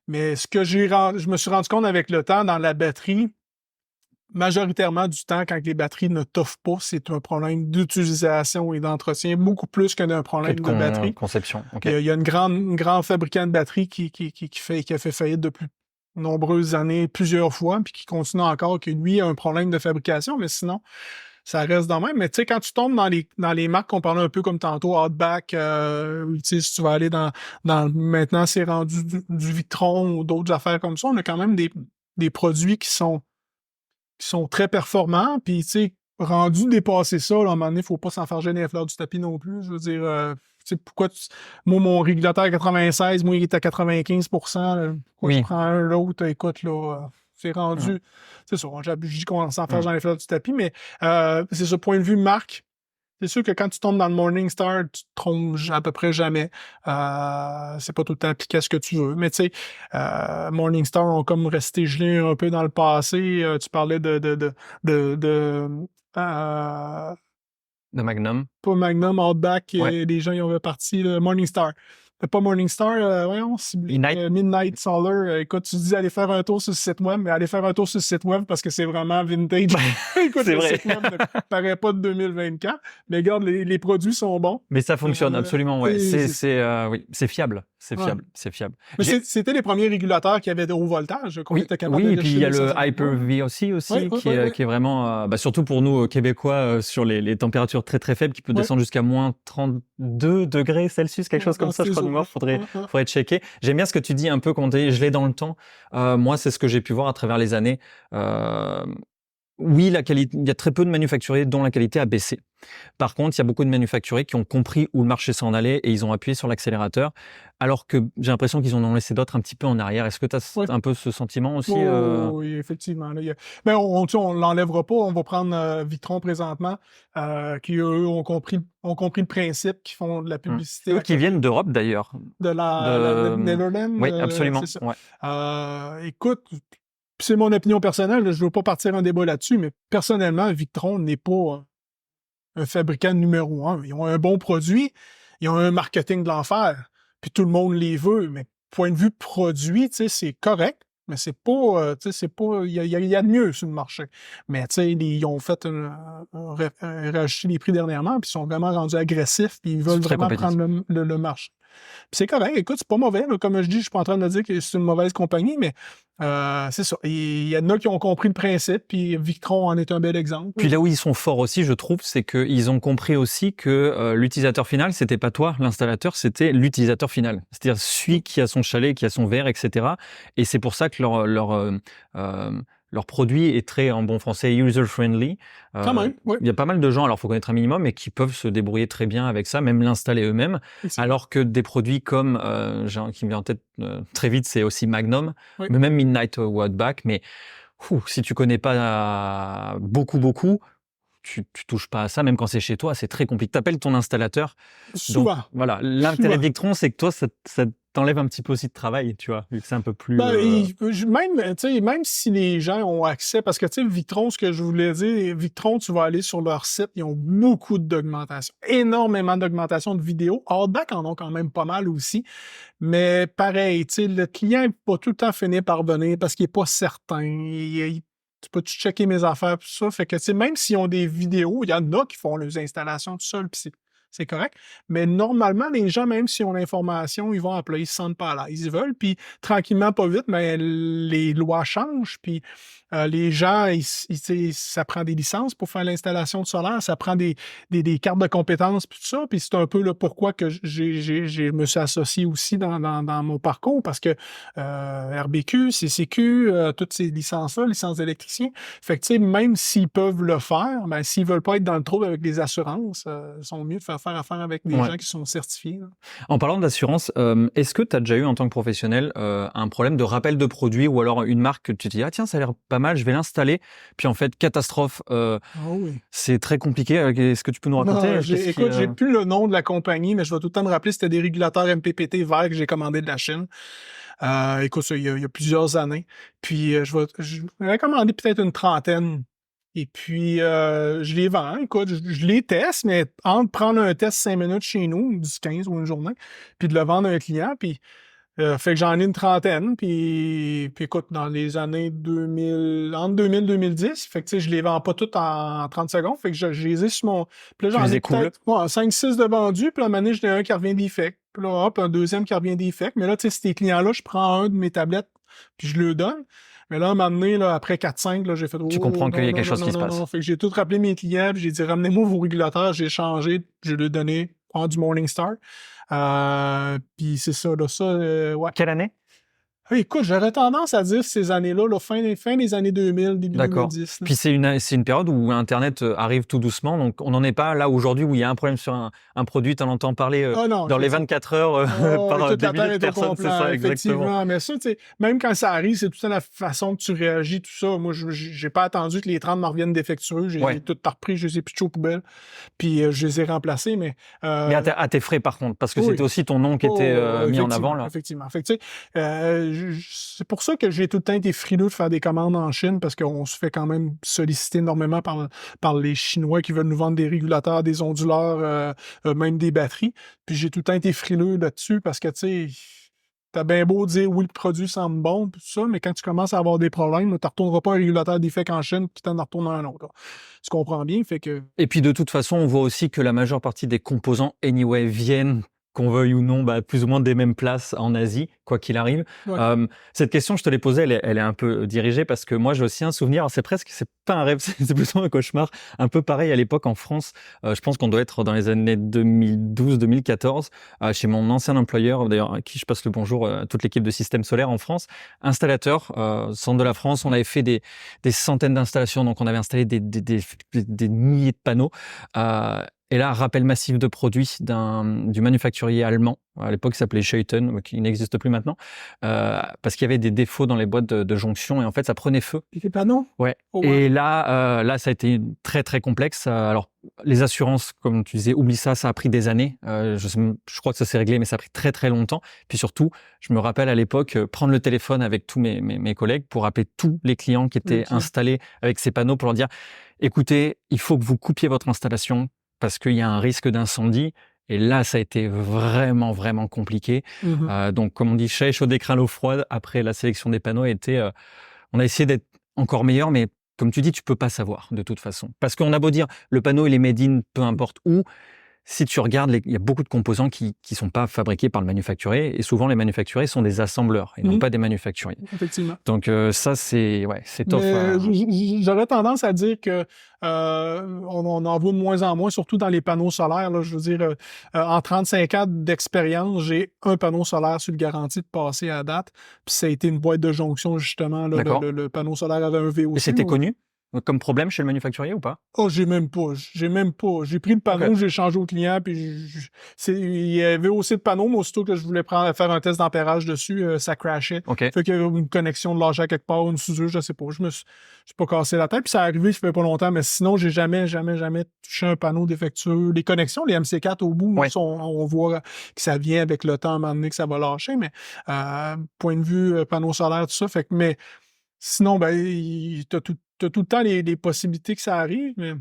Mais ce que je me suis rendu compte avec le temps dans la batterie, majoritairement du temps, quand les batteries ne t'offrent pas, c'est un problème d'utilisation et d'entretien, beaucoup plus qu'un problème Quelle de batterie. conception. OK. Il y a une grande fabricant de batteries qui a fait faillite depuis de nombreuses années, plusieurs fois, puis qui continue encore, que lui a un problème de fabrication, mais sinon, ça reste dans le même. Mais tu sais, quand tu tombes dans les marques qu'on parlait un peu comme tantôt, Outback, tu sais, si tu vas aller maintenant, c'est rendu du Victron ou d'autres affaires comme ça, on a quand même des produits qui sont très performants, puis tu sais, rendu dépasser ça, là, à un moment donné, il faut pas s'en faire gêner les fleurs du tapis non plus. Je veux dire, tu sais, moi, mon régulateur à 96, moi, il est à 95%. Là. Pourquoi je Oui. prends un, l'autre, écoute, là, c'est Mm, rendu... C'est ça, je dis qu'on s'en fait mm. gêner les fleurs du tapis, mais c'est ce point de vue marque. C'est sûr que quand tu tombes dans le Morningstar, tu te trompes à peu près jamais. C'est pas tout le temps appliqué à ce que tu veux. Mais tu sais, Morningstar ont comme resté gelés un peu dans le passé. Tu parlais de De Magnum. pas Magnum, Outback, Ouais. les gens y ont parti, Morningstar. Pas Morningstar, voyons, Midnight. Midnight Solar. Écoute, tu dis aller faire un tour sur le site web, mais aller faire un tour sur le site web parce que c'est vraiment vintage. Écoute, C'est le vrai. site web ne paraît pas de 2024, mais regarde, les produits sont bons. Mais ça fonctionne absolument, ouais. Et c'est ça. Oui, c'est fiable. C'est Ouais. fiable. C'est fiable. Mais J'ai, c'était les premiers régulateurs qui avaient de haut voltage, qu'on oui, était capable oui. Et d'aller puis il chercher y a des le 150 volts. Hyper-V aussi, Oui, oui, oui, oui. qui est vraiment, bah, surtout pour nous Québécois, sur les températures très très faibles, qui peut Oui, descendre jusqu'à moins 32 degrés Celsius, quelque chose comme dans ça, je ces crois de mémoire. eaux-là. Faudrait, Ouais, ouais. faudrait checker. J'aime bien ce que tu dis un peu quand t'es gelé dans le temps. Moi, c'est ce que j'ai pu voir à travers les années. Euh, oui, la qualité, il y a très peu de manufacturiers dont la qualité a baissé. Par contre, il y a beaucoup de manufacturiers qui ont compris où le marché s'en allait et ils ont appuyé sur l'accélérateur, alors que j'ai l'impression qu'ils en ont laissé d'autres un petit peu en arrière. Est-ce que tu as Ouais. un peu ce sentiment aussi Oui, effectivement. Là, mais tu sais, on l'enlèvera pas. On va prendre Vitron présentement, qui eux ont compris le principe, qui font de la Hmm. publicité Eux à qui côté viennent d'Europe d'ailleurs. de la De... Netherlands, Oui, c'est absolument. ça. Ouais. Écoute, c'est mon opinion personnelle, là, je veux pas partir en débat là-dessus, mais personnellement, Victron n'est pas un fabricant numéro un. Ils ont un bon produit, ils ont un marketing de l'enfer, puis tout le monde les veut, mais point de vue produit, tu sais, c'est correct, mais c'est pas, tu sais, c'est pas, il y a de mieux sur le marché. Mais tu sais, ils ont fait rajouter les prix dernièrement, puis ils sont vraiment rendus agressifs, puis ils C'est veulent très vraiment compétitif. prendre le marché. Puis c'est correct, écoute, c'est pas mauvais, là, comme je dis, je suis pas en train de dire que c'est une mauvaise compagnie, mais c'est ça. Il y en a qui ont compris le principe, puis Victron en est un bel exemple. Puis là où ils sont forts aussi, je trouve, c'est qu'ils ont compris aussi que l'utilisateur final, c'était pas toi, l'installateur, c'était l'utilisateur final. C'est-à-dire celui qui a son chalet, qui a son verre, etc. Et c'est pour ça que leur produit est très, en bon français, user-friendly. Quand même, oui, Il y a pas mal de gens, alors faut connaître un minimum, mais qui peuvent se débrouiller très bien avec ça, même l'installer eux-mêmes. effectivement. Alors que des produits comme, j'ai un qui me vient en tête très vite, c'est aussi Magnum, Oui. mais même Midnight ou Outback, mais si tu connais pas beaucoup, tu touches pas à ça, même quand c'est chez toi, c'est très compliqué. T'appelles ton installateur. Donc Souvent. voilà, l'intérêt de Souvent. Victron, c'est que toi, ça t'enlève un petit peu aussi de travail, tu vois, vu que c'est un peu plus. Ben, même, tu sais, même si les gens ont accès, parce que, tu sais, Victron, ce que je voulais dire, Victron, tu vas aller sur leur site, ils ont beaucoup d'augmentation, énormément d'augmentation de vidéos. Outback en ont quand même pas mal aussi, mais pareil, tu sais, le client va tout le temps finir par venir parce qu'il est pas certain. Tu peux-tu checker mes affaires, tout ça? Fait que, tu sais, même s'ils ont des vidéos, il y en a qui font les installations tout seuls, puis c'est correct. Mais normalement, les gens, même s'ils ont l'information, ils vont appeler, ils se sentent pas à l'aise. Ils veulent, puis tranquillement, pas vite, mais les lois changent, puis les gens, ça prend des licences pour faire l'installation de solaire, ça prend des cartes de compétences, puis tout ça, puis c'est un peu le pourquoi que je me suis associé aussi dans mon parcours, parce que RBQ, CCQ, toutes ces licences-là, licences d'électricien, fait que, tu sais, même s'ils peuvent le faire, ben, s'ils veulent pas être dans le trouble avec les assurances, ils sont mieux de faire affaire avec des gens qui sont certifiés. Là. En parlant d'assurance, est-ce que tu as déjà eu en tant que professionnel un problème de rappel de produit ou alors une marque que tu te dis ah tiens ça a l'air pas mal, je vais l'installer, puis en fait catastrophe, Oui. c'est très compliqué. Est-ce que tu peux nous raconter? Non, écoute, j'ai plus le nom de la compagnie, mais je vais tout le temps me rappeler, c'était des régulateurs MPPT verts que j'ai commandés de la Chine. Écoute, ça, il y a plusieurs années. Puis je vais commander peut-être une trentaine. Et puis je les vends. Écoute, je les teste, mais entre prendre un test 5 minutes chez nous, 10, 15 ou une journée, puis de le vendre à un client, puis fait que j'en ai une trentaine, puis écoute, dans les années 2000, entre 2000 et 2010, fait que tu sais, je les vends pas toutes en 30 secondes, fait que je les ai sur mon... Puis là, j'en ai peut-être 5-6 de vendus, puis là, à un moment donné, j'en ai un qui revient d'effect, puis là, hop, un deuxième qui revient d'effect, mais là, tu sais, ces clients-là, je prends un de mes tablettes, puis je le donne, mais là, à un moment donné, là, après 4-5, là, j'ai fait... Tu comprends qu'il y a quelque chose qui se passe. Fait que j'ai tout rappelé mes clients, puis j'ai dit, ramenez-moi vos régulateurs, j'ai changé, je lui ai donné du Morningstar. Puis c'est ça, là, ça, ouais. Quelle année? Écoute, j'aurais tendance à dire ces années-là, là, fin des années 2000, début 2010. Là. Puis c'est une période où Internet arrive tout doucement, donc on n'en est pas là aujourd'hui où il y a un problème sur un produit, tu en entends parler dans les 24 heures par des milliers de personnes, c'est ça, exactement. Mais ça, tu sais, même quand ça arrive, c'est tout ça la façon que tu réagis, tout ça. Moi, j'ai pas attendu que les 30 me reviennent défectueux, j'ai tout repris, je les ai pitchés aux poubelles, puis je les ai remplacés, mais... Mais à tes frais, par contre, parce que c'était aussi ton nom qui était mis en avant, là. Effectivement. Fait que, tu sais, c'est pour ça que j'ai tout le temps été frileux de faire des commandes en Chine, parce qu'on se fait quand même solliciter énormément par les Chinois qui veulent nous vendre des régulateurs, des onduleurs, même des batteries. Puis j'ai tout le temps été frileux là-dessus, parce que, tu sais, t'as bien beau dire oui, le produit semble bon, tout ça, mais quand tu commences à avoir des problèmes, tu ne retourneras pas un régulateur d'effet en Chine, puis tu en retournes un autre. Là. Tu comprends bien, fait que... Et puis de toute façon, on voit aussi que la majeure partie des composants, anyway, viennent qu'on veuille ou non, plus ou moins des mêmes places en Asie, quoi qu'il arrive. Ouais. Cette question, je te l'ai posée, elle est un peu dirigée parce que moi, j'ai aussi un souvenir, alors c'est pas un rêve, c'est plutôt un cauchemar, un peu pareil à l'époque en France. Je pense qu'on doit être dans les années 2012-2014, chez mon ancien employeur, d'ailleurs, à qui je passe le bonjour, toute l'équipe de Système Solaire en France, installateur, centre de la France, on avait fait des centaines d'installations, donc on avait installé des milliers de panneaux. Et là, rappel massif de produits du manufacturier allemand. À l'époque, il s'appelait Scheuten, qui n'existe plus maintenant, parce qu'il y avait des défauts dans les boîtes de jonction et en fait, ça prenait feu. Et les panneaux? Ouais. Oh, ouais. Et là, ça a été très, très complexe. Alors, les assurances, comme tu disais, oublie ça, ça a pris des années. Je crois que ça s'est réglé, mais ça a pris très, très longtemps. Puis surtout, je me rappelle à l'époque, prendre le téléphone avec tous mes collègues pour appeler tous les clients qui étaient installés avec ces panneaux pour leur dire, écoutez, il faut que vous coupiez votre installation parce qu'il y a un risque d'incendie. Et là, ça a été vraiment, vraiment compliqué. Donc, comme on dit, chat chaud d'écrin, l'eau froide. Après, la sélection des panneaux on a essayé d'être encore meilleur, mais comme tu dis, tu peux pas savoir de toute façon. Parce qu'on a beau dire, le panneau, il est made in, peu importe où. Si tu regardes, il y a beaucoup de composants qui sont pas fabriqués par le manufacturier. Et souvent, les manufacturiers sont des assembleurs et non pas des manufacturiers. Effectivement. Donc, ça, c'est tough. J'aurais tendance à dire que on en voit de moins en moins, surtout dans les panneaux solaires. Là, je veux dire, en 35 ans d'expérience, j'ai un panneau solaire sur le garantie de passer à date. Puis ça a été une boîte de jonction, justement. Là, le panneau solaire avait un VOC. Et c'était connu comme problème chez le manufacturier ou pas? Oh, j'ai même pas. J'ai pris le panneau, j'ai changé au client, puis il y avait aussi le panneau, mais aussitôt que je voulais faire un test d'ampérage dessus, ça crashait. Fait qu'il y avait une connexion de lâcher à quelque part, une soudure, je sais pas. Je me suis pas cassé la tête, puis ça arrivé, ça fait pas longtemps, mais sinon, j'ai jamais touché un panneau défectueux. Les connexions, les MC4 au bout, on voit que ça vient avec le temps, à un moment donné, que ça va lâcher, mais point de vue panneau solaire, tout ça, fait que, mais sinon, t'as tout le temps les possibilités que ça arrive, mais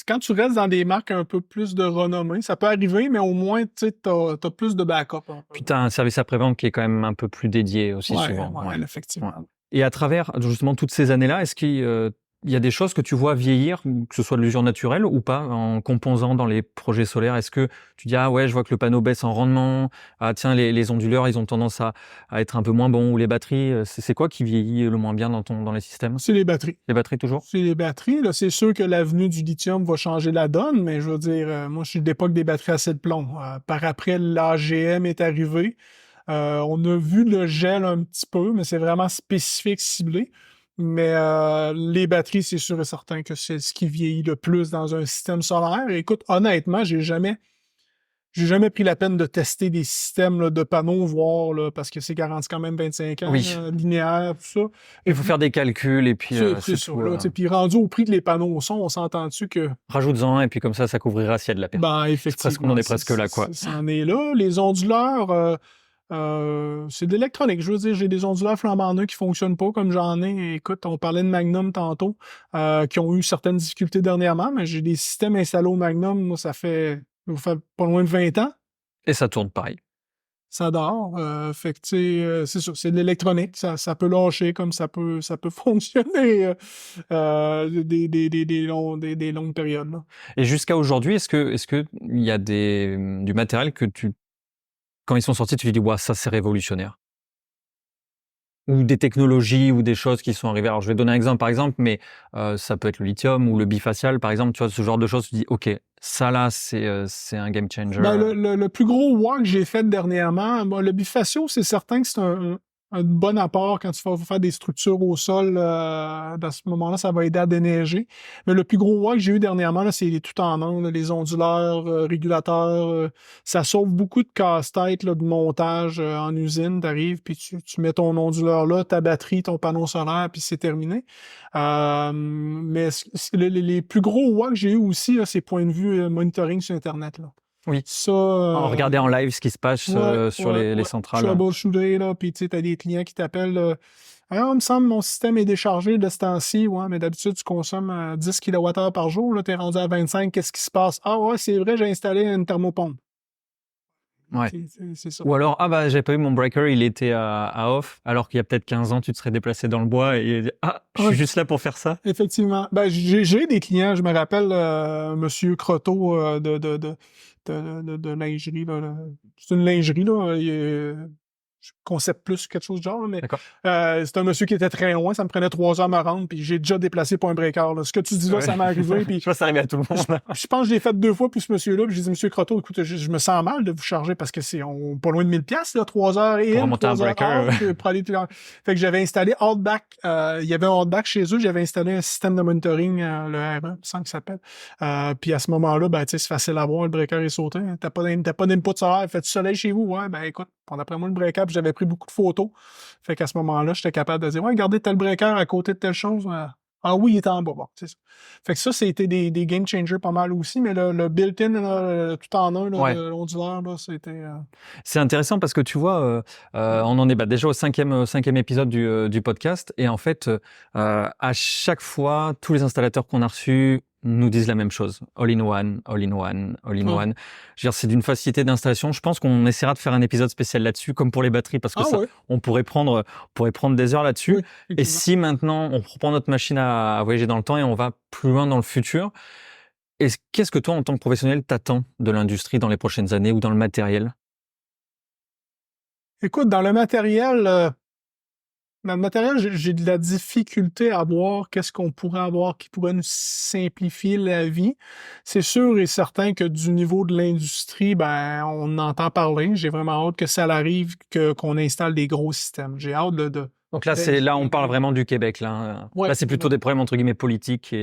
quand tu restes dans des marques un peu plus de renommée, ça peut arriver, mais au moins, tu sais, t'as plus de backup. Puis t'as un service après-vente qui est quand même un peu plus dédié aussi souvent. Ouais, effectivement. Ouais. Et à travers, justement, toutes ces années-là, est-ce que il y a des choses que tu vois vieillir, que ce soit de l'usure naturelle ou pas, en composant dans les projets solaires? Est-ce que tu dis: «Ah ouais, je vois que le panneau baisse en rendement. Ah tiens, les onduleurs, ils ont tendance à être un peu moins bons» ou les batteries, c'est quoi qui vieillit le moins bien dans les systèmes? C'est les batteries. Les batteries toujours? C'est les batteries. Là, c'est sûr que l'avenue du lithium va changer la donne, mais je veux dire, moi, je suis de l'époque des batteries à de plomb. Par après, l'AGM est arrivé. On a vu le gel un petit peu, mais c'est vraiment spécifique, ciblé. Mais les batteries, c'est sûr et certain que c'est ce qui vieillit le plus dans un système solaire. Et écoute, honnêtement, j'ai jamais pris la peine de tester des systèmes là, de panneaux, voir, là, parce que c'est garanti quand même 25 ans, Oui. linéaire, tout ça. Il faut faire des calculs et puis C'est c'est ça, tout. là. Puis rendu au prix que les panneaux sont, on s'entend-tu que, Rajoute-en et puis comme ça couvrira s'il y a de la perte. ben, On en effectivement, est presque là, quoi. c'en est là. Les onduleurs, c'est de l'électronique. Je veux dire, j'ai des onduleurs flambant neufs qui fonctionnent pas comme j'en ai. Écoute, on parlait de Magnum tantôt, qui ont eu certaines difficultés dernièrement, mais j'ai des systèmes installés au Magnum, moi, ça fait pas loin de 20 ans. Et ça tourne pareil. Ça dort. Fait que, tu sais, c'est ça, c'est de l'électronique. Ça peut lâcher comme ça peut fonctionner des longues périodes, là. Et jusqu'à aujourd'hui, est-ce que il y a du matériel que quand ils sont sortis, tu te dis: «Waouh, ça c'est révolutionnaire»? Ou des technologies ou des choses qui sont arrivées. Alors, je vais donner un exemple, par exemple, mais ça peut être le lithium ou le bifacial, par exemple. Tu vois, ce genre de choses, tu dis: «OK, ça là, c'est un game changer». Ben, le plus gros WOC que j'ai fait dernièrement, bon, le bifacio, c'est certain que c'est un bon apport quand tu vas faire des structures au sol. Dans ce moment-là, ça va aider à déneiger. Mais le plus gros WOC que j'ai eu dernièrement, là, c'est les tout en un, là, les onduleurs, régulateurs. Ça sauve beaucoup de casse-tête là, de montage en usine. Tu arrives, puis tu mets ton onduleur là, ta batterie, ton panneau solaire, puis c'est terminé. Mais les plus gros WOC que j'ai eu aussi, là, c'est point de vue monitoring sur Internet, là. Oui. Ça, Regarder en live ce qui se passe sur les centrales. troubleshooter, là, puis tu sais, t'as des clients qui t'appellent. Ah, il me semble mon système est déchargé de ce temps-ci. Ouais, mais d'habitude, tu consommes 10 kWh par jour. Là, t'es rendu à 25. Qu'est-ce qui se passe? Ah ouais, c'est vrai, j'ai installé une thermopompe. Ouais. C'est ça. Ou alors, ah bah, j'ai pas eu mon breaker, il était à off, alors qu'il y a peut-être 15 ans, tu te serais déplacé dans le bois et je suis juste là pour faire ça. Effectivement. Ben, j'ai des clients, je me rappelle Monsieur Croteau de lingerie. Là. C'est une lingerie, là. Concept plus, quelque chose de genre, mais D'accord. c'est un monsieur qui était très loin, ça me prenait 3 heures à me rendre, puis j'ai déjà déplacé pour un breaker. Là. Ce que tu dis là, Ouais. ça m'est arrivé. Puis Je pense que ça arrive à tout le monde. je pense que je l'ai fait 2 fois pour ce monsieur-là, puis j'ai dit, Monsieur Croteau, écoute, je me sens mal de vous charger parce que c'est pas loin de 1000$, là, 3 heures et Pour remonter un 3 heures breaker, out, pour aller Fait que j'avais installé Outback, il y avait un Outback chez eux, j'avais installé un système de monitoring, le RE, sans qu'il s'appelle. Puis à ce moment-là, ben, tu sais, c'est facile à voir, le breaker est sauté. Hein. T'as pas d'input solaire, fait du soleil chez vous? Ouais, ben écoute, d'après moi, le breaker, puis j'avais pris beaucoup de photos. Fait qu'à ce moment-là, j'étais capable de dire, ouais, regardez tel breaker à côté de telle chose. Ah oui, il est en bas. Bon, c'est ça. Fait que ça, c'était des game changers pas mal aussi, mais le built-in, là, tout en un, là, Ouais. de l'onduleur, là, c'était... C'est intéressant parce que tu vois, on en est déjà au cinquième épisode du podcast et en fait, à chaque fois, tous les installateurs qu'on a reçus nous disent la même chose. All in one, all in one, all in one. Je veux dire, c'est d'une facilité d'installation. Je pense qu'on essaiera de faire un épisode spécial là-dessus, comme pour les batteries, parce que on pourrait prendre des heures là-dessus. Oui, et si maintenant, on reprend notre machine à voyager dans le temps et on va plus loin dans le futur, qu'est-ce que toi, en tant que professionnel, t'attends de l'industrie dans les prochaines années ou dans le matériel? Écoute, dans le matériel, j'ai de la difficulté à voir qu'est-ce qu'on pourrait avoir qui pourrait nous simplifier la vie. C'est sûr et certain que du niveau de l'industrie, ben, on entend parler. J'ai vraiment hâte que ça arrive, qu'on installe des gros systèmes. J'ai hâte de... Donc là, on parle vraiment du Québec, là. Ouais. Là, c'est plutôt des problèmes, entre guillemets, politiques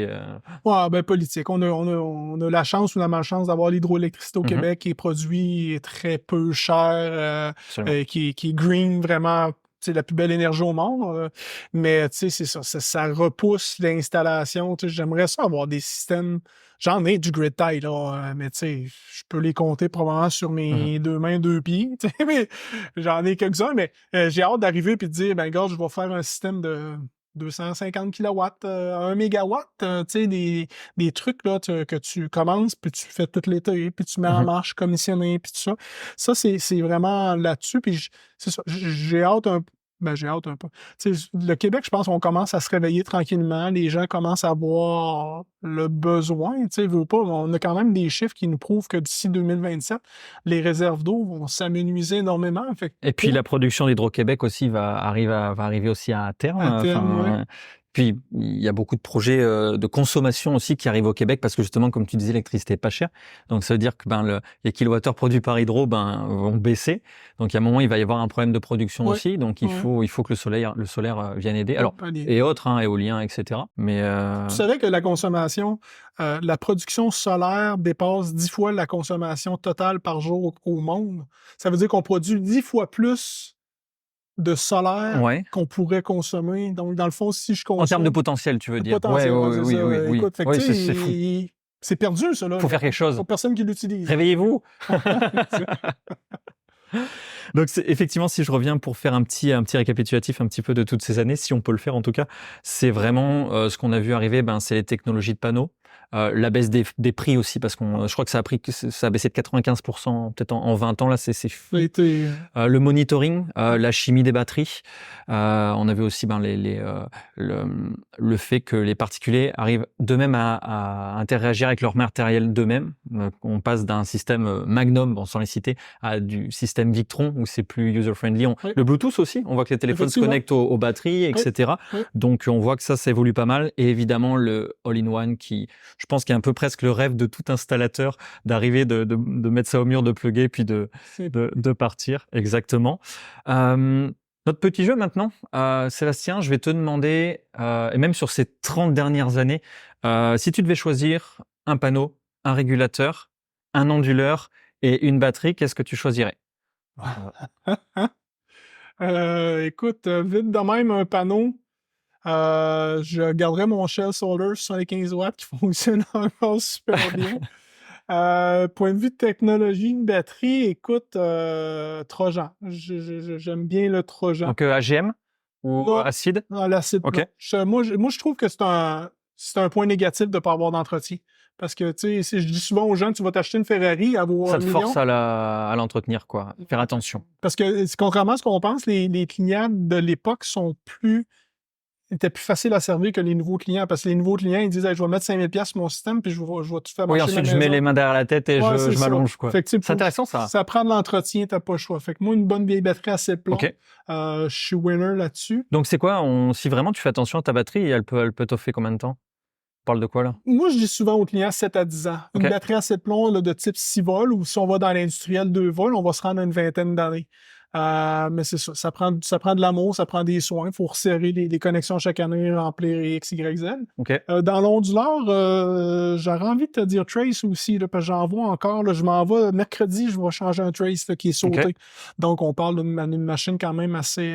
Ouais, ben, politique. On a la chance ou la malchance d'avoir l'hydroélectricité au Québec qui est produit très peu cher, qui est green, vraiment, c'est la plus belle énergie au monde. Mais, tu sais, c'est ça, ça repousse l'installation. Tu sais, j'aimerais ça avoir des systèmes. J'en ai du grid tie, là, mais tu sais, je peux les compter probablement sur mes 2 mains, 2 pieds. Tu sais, mais j'en ai quelques-uns, mais j'ai hâte d'arriver et de dire, ben, gars, je vais faire un système de 250 kilowatts, 1 mégawatt, tu sais, des trucs là, que tu commences, puis tu fais tout l'été, puis tu mets en marche commissionné, puis tout ça. Ça, c'est vraiment là-dessus, puis c'est ça. J'ai hâte Ben, j'ai hâte un peu. Tu sais, le Québec, je pense qu'on commence à se réveiller tranquillement. Les gens commencent à voir le besoin. Tu sais, veux pas, on a quand même des chiffres qui nous prouvent que d'ici 2027, les réserves d'eau vont s'amenuiser énormément. Fait que Et puis la production d'Hydro-Québec aussi va arriver aussi à terme. à terme, ouais. Puis il y a beaucoup de projets de consommation aussi qui arrivent au Québec parce que justement, comme tu disais, l'électricité est pas chère. Donc ça veut dire que les kilowattheures produits par hydro vont baisser. Donc à un moment, il va y avoir un problème de production Ouais, aussi. Donc il faut que le solaire vienne aider. Alors palier. et autres, éolien, etc. Mais Tu savais que la consommation, la production solaire dépasse 10 fois la consommation totale par jour au monde. Ça veut dire qu'on produit 10 fois plus de solaire ouais. qu'on pourrait consommer. Donc, dans le fond, si je consomme... En termes de potentiel, tu veux Le dire. potentiel, Ouais, c'est oui, ça. oui, oui. Écoute, fait que, Oui, tu sais, c'est fou. c'est perdu, ça, là. Faut faire quelque chose. Pas personne qui l'utilise. Réveillez-vous. Donc effectivement, si je reviens pour faire un petit récapitulatif un petit peu de toutes ces années, si on peut le faire en tout cas, c'est vraiment ce qu'on a vu arriver, c'est les technologies de panneaux, la baisse des prix aussi parce je crois que ça a baissé de 95% peut-être en 20 ans là, c'est fou. Le monitoring, la chimie des batteries, on avait aussi le fait que les particuliers arrivent d'eux-mêmes à interagir avec leur matériel d'eux-mêmes. On passe d'un système Magnum, sans les citer, à du système Victron où c'est plus user-friendly. Oui. Le Bluetooth aussi, on voit que les téléphones se connectent aux batteries, etc. Oui. Donc on voit que ça évolue pas mal. Et évidemment le all-in-one qui, je pense, qu'il y a un peu presque le rêve de tout installateur d'arriver de mettre ça au mur, de plugger, puis de partir. Exactement. Notre petit jeu maintenant, Sébastien, je vais te demander, et même sur ces 30 dernières années, si tu devais choisir un panneau, un régulateur, un onduleur et une batterie, qu'est-ce que tu choisirais? Écoute, vite de même, un panneau, je garderais mon Shell Solar 75 watts qui fonctionne encore super bien. Point de vue de technologie, une batterie, écoute, Trojan. J'aime bien le Trojan. Donc AGM ou acide? Non, l'acide. OK. Moi, je trouve que c'est un point négatif de ne pas avoir d'entretien. Parce que, tu sais, je dis souvent aux gens, tu vas t'acheter une Ferrari, à vaut Ça un te million. force à l'entretenir, quoi. Faire attention. Parce que, contrairement à ce qu'on pense, les clients de l'époque étaient plus faciles à servir que les nouveaux clients. Parce que les nouveaux clients, ils disent, hey, je vais mettre 5 000 sur mon système, puis je vais tout faire marcher. Oui, ensuite, je mets les mains derrière la tête et je m'allonge, quoi. C'est intéressant, ça. Ça prend de l'entretien, t'as pas le choix. Fait que moi, une bonne vieille batterie à 7 plombs, OK. Je suis winner là-dessus. Donc, c'est quoi? Si vraiment tu fais attention à ta batterie, elle peut t'offrir combien de temps? On parle de quoi, là? Moi, je dis souvent aux clients 7 à 10 ans. Une batterie à 7 plombs là, de type 6 volts, ou si on va dans l'industriel 2 volts, on va se rendre à une vingtaine d'années. Mais c'est ça. Ça prend de l'amour, ça prend des soins. Il faut resserrer les connexions chaque année, remplir X, Y, Z. OK. Dans l'onduleur, j'aurais envie de te dire Trace aussi, là, parce que j'en vois encore. Là, je m'en vais mercredi, je vais changer un Trace là, qui est sauté. Okay. Donc, on parle d'une machine quand même assez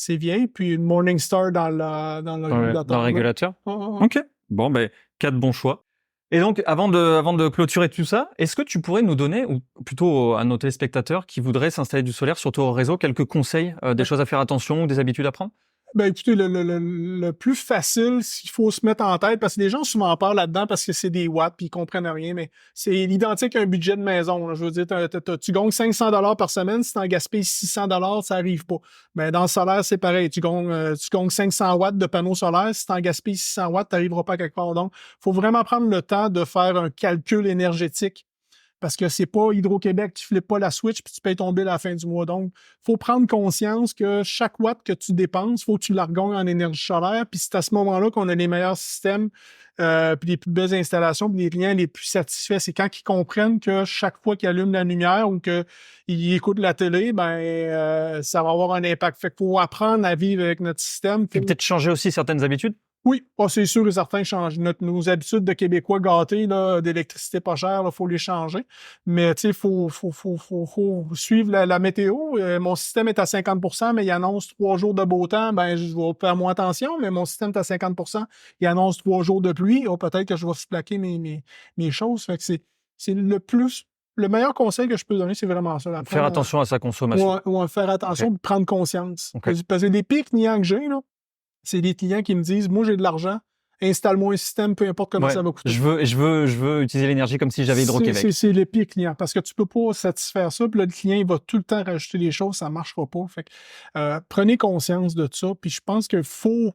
vieille. Puis une Morningstar dans le régulateur. Dans le régulateur? OK. Bon, 4 bons choix. Et donc, avant de clôturer tout ça, est-ce que tu pourrais nous donner, ou plutôt à nos téléspectateurs qui voudraient s'installer du solaire sur ton réseau, quelques conseils, des choses à faire attention ou des habitudes à prendre? Écoutez, le plus facile, s'il faut se mettre en tête, parce que les gens souvent parlent là-dedans parce que c'est des watts puis ils comprennent rien, mais c'est identique à un budget de maison. Là. Je veux dire, tu gagnes 500 $ par semaine, si tu en gaspilles 600 $, ça arrive pas. Mais dans le solaire, c'est pareil. Tu gagnes 500 watts de panneaux solaires, si tu en gaspilles 600 watts, tu n'arriveras pas à quelque part. Donc, il faut vraiment prendre le temps de faire un calcul énergétique. Parce que c'est pas Hydro-Québec, tu flippes pas la switch puis tu payes ton bill à la fin du mois. Donc, il faut prendre conscience que chaque watt que tu dépenses, il faut que tu la regagnes en énergie solaire. Puis c'est à ce moment-là qu'on a les meilleurs systèmes, puis les plus belles installations, puis les clients les plus satisfaits. C'est quand ils comprennent que chaque fois qu'ils allument la lumière ou qu'ils écoutent la télé, ça va avoir un impact. Fait qu'il faut apprendre à vivre avec notre système. Et peut-être changer aussi certaines habitudes? Oui, c'est sûr et certain, changer nos habitudes de Québécois gâtés, là, d'électricité pas chère, il faut les changer. Mais tu sais, faut suivre la météo. Mon système est à 50%, mais il annonce 3 jours de beau temps. Je vais faire moins attention, mais mon système est à 50%. Il annonce 3 jours de pluie. Peut-être que je vais se plaquer mes choses. Fait que c'est le meilleur conseil que je peux donner, c'est vraiment ça. Faire attention à sa consommation. Ouais, faire attention, okay. Prendre conscience. Okay. Parce que les pires clients que j'ai, là, c'est des clients qui me disent, moi, j'ai de l'argent, installe-moi un système, peu importe comment Ouais, ça va coûter. je veux utiliser l'énergie comme si j'avais Hydro-Québec. C'est les pires clients parce que tu peux pas satisfaire ça. Puis là, le client, il va tout le temps rajouter des choses, ça marchera pas. Fait que, prenez conscience de ça. Puis je pense qu'il faut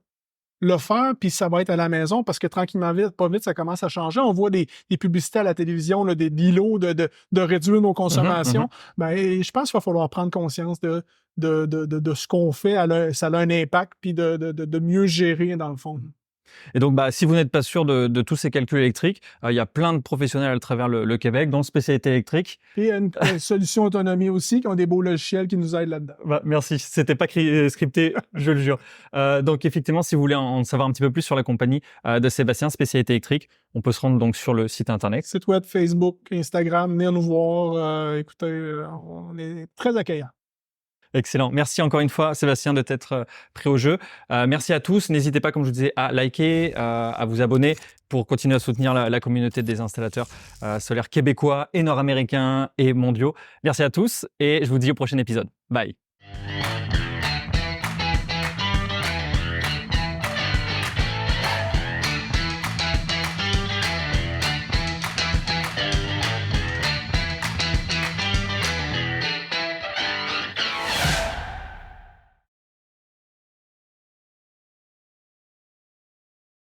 le faire, puis ça va être à la maison parce que tranquillement, vite, pas vite, ça commence à changer. On voit des publicités à la télévision, là, des îlots de réduire nos consommations. Ben, je pense qu'il va falloir prendre conscience de ce qu'on fait. Ça a un impact, puis de mieux gérer, dans le fond. Et donc, si vous n'êtes pas sûr de tous ces calculs électriques, il y a plein de professionnels à travers le Québec, dont spécialité électrique. Et une solution autonomie aussi, qui ont des beaux logiciels qui nous aident là-dedans. Merci, c'était pas scripté, je le jure. Donc effectivement, si vous voulez en savoir un petit peu plus sur la compagnie de Sébastien, spécialité électrique, on peut se rendre donc sur le site internet. Site web, Facebook, Instagram, venir nous voir. Écoutez, on est très accueillants. Excellent. Merci encore une fois, Sébastien, de t'être pris au jeu. Merci à tous. N'hésitez pas, comme je vous disais, à liker, à vous abonner pour continuer à soutenir la communauté des installateurs solaires québécois et nord-américains et mondiaux. Merci à tous et je vous dis au prochain épisode. Bye.